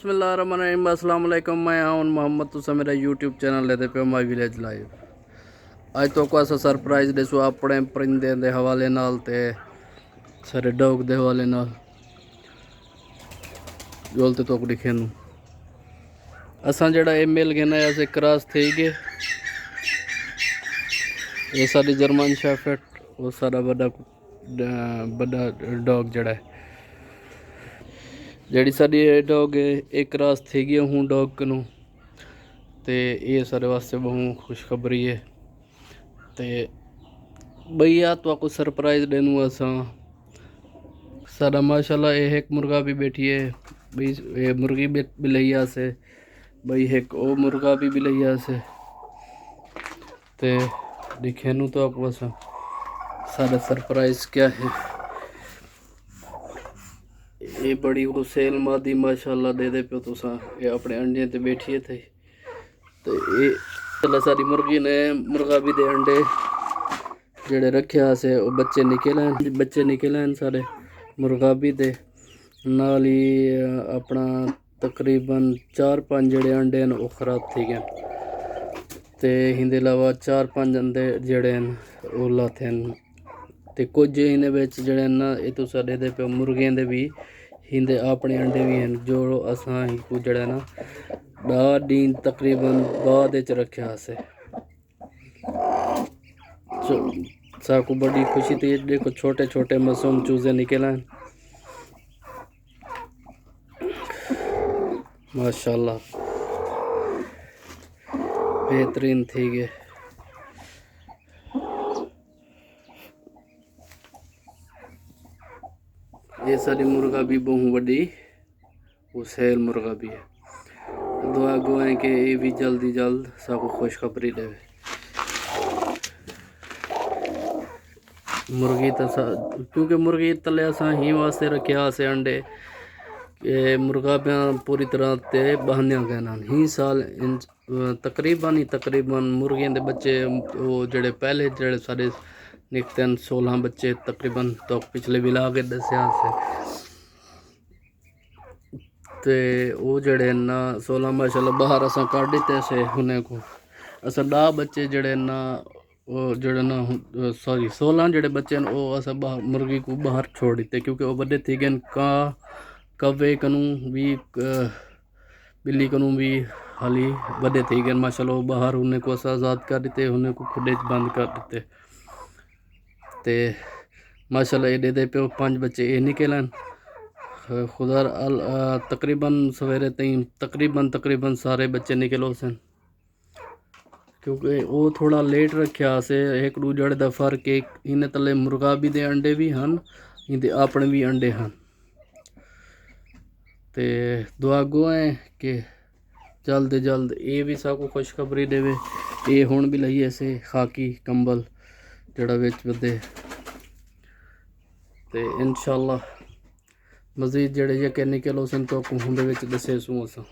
बिस्मिल्लाहिर्रहमानिर्रहीम अस्सलाम वालेकुम। मैं हूं मोहम्मद, तुसा मेरा यूट्यूब चैनल लेते पे माई विलेज लाइव। अज तो को असा सरप्राइज दसो अपने परिंदे के हवाले नाल ते सारे डॉग के हवाले नाल जोलते तो दिखे नू असा जड़ा ये मिल गए ना अस क्रॉस थी गए। ये सारी जर्मन शेफर्ड वो सारा बड़ा डॉग जड़ा है जड़ी सारी डॉग एक क्रॉस थी गई हूँ डॉग नू ते ये सारे वास्ते बहुत खुशखबरी है। ते भैया तो आपको सरप्राइज देनू असा सारा माशाल्लाह ये एक मुर्गा भी बैठी है भाई, ये मुर्गी भी लैया से भाई एक ओ मुर्गा भी लैया से ते दिखे नू तो आपको असा सारा सरप्राइज क्या है। ये बड़ी हुसैन मादी माशाल्लाह दे पे तुसा ये अपने अंडे ते बैठी थे तो ये चला सारी मुर्गी ने मुर्गा भी दे अंडे जड़े रखे से वो बच्चे निकले सारे मुर्गा भी दे नाल ही अपना तकरीबन 4-5 जड़े अंडे न वो खराब थी गए ते हिंदे अलावा 4-5 अंडे जड़े न वो लाते न ते कुछ इन्हें विच जड़े न ये तुसा दे पे मुर्गियां दे भी हिंदे अपने अंडे भी हैं जो असा ही कुछ जड़ा ना 10 दिन तकरीबन बाद रखा से साकू बड़ी खुशी थी। देखो छोटे छोटे मासूम चूजे निकले माशाल्लाह बेहतरीन थी गए। ये सारी मुर्गा भी बहुत बड़ी हुसैन मुर्गा भी है। दुआ गुआएं कि ये भी जल्दी जल्द सबको खुशखबरी दे। मुर्गी तो क्योंकि मुर्गी तले असा ही वास्ते रखे से अंडे ये मुर्गा पूरी तरह ते बहनिया गए ही साल तकरीबन मुर्गियों के बच्चे वो जड़े पहले जड़े सारे निकते हैं 16 बच्चे तकरीबन तो पिछले भी ला के दसिया से ते वो जड़े ना 16 माशाल्लाह बाहर असा काट दिते से उन्हें को असा 10 बच्चे जड़े ना वो जड़े ना सॉरी 16 जड़े बच्चे न वो असा बाहर मुर्गी को बाहर छोड़ दिते क्योंकि वो बड़े थी गए कवे कनू भी बिल्ली कनू भी हाली बड़े थी गए माशाल्लाह वो बाहर उन्हें को असा आज़ाद कर देते उन्हें को खुदे बंद कर देते ते माशाल्लाह ये दे पे 5 बच्चे ये निकले खुदा तकरीबन सवेरे तीन तकरीबन सारे बच्चे निकलो सन क्योंकि वो थोड़ा लेट रखा से एक दू जड़े का फर्क एक इन्हें तले मुर्गा भी दे अंडे भी हैं इनके अपने भी अंडे हैं ते दुआ गुआएं कि जल्द जल्द ये भी सबको खुशखबरी देवे। ये हुण भी लई ऐसे खाकी कंबल जड़ा विच बदे ते इंशाअल्लाह मजीद जड़े जे निकलो सन तो हुंदे विच दसे सूं असां।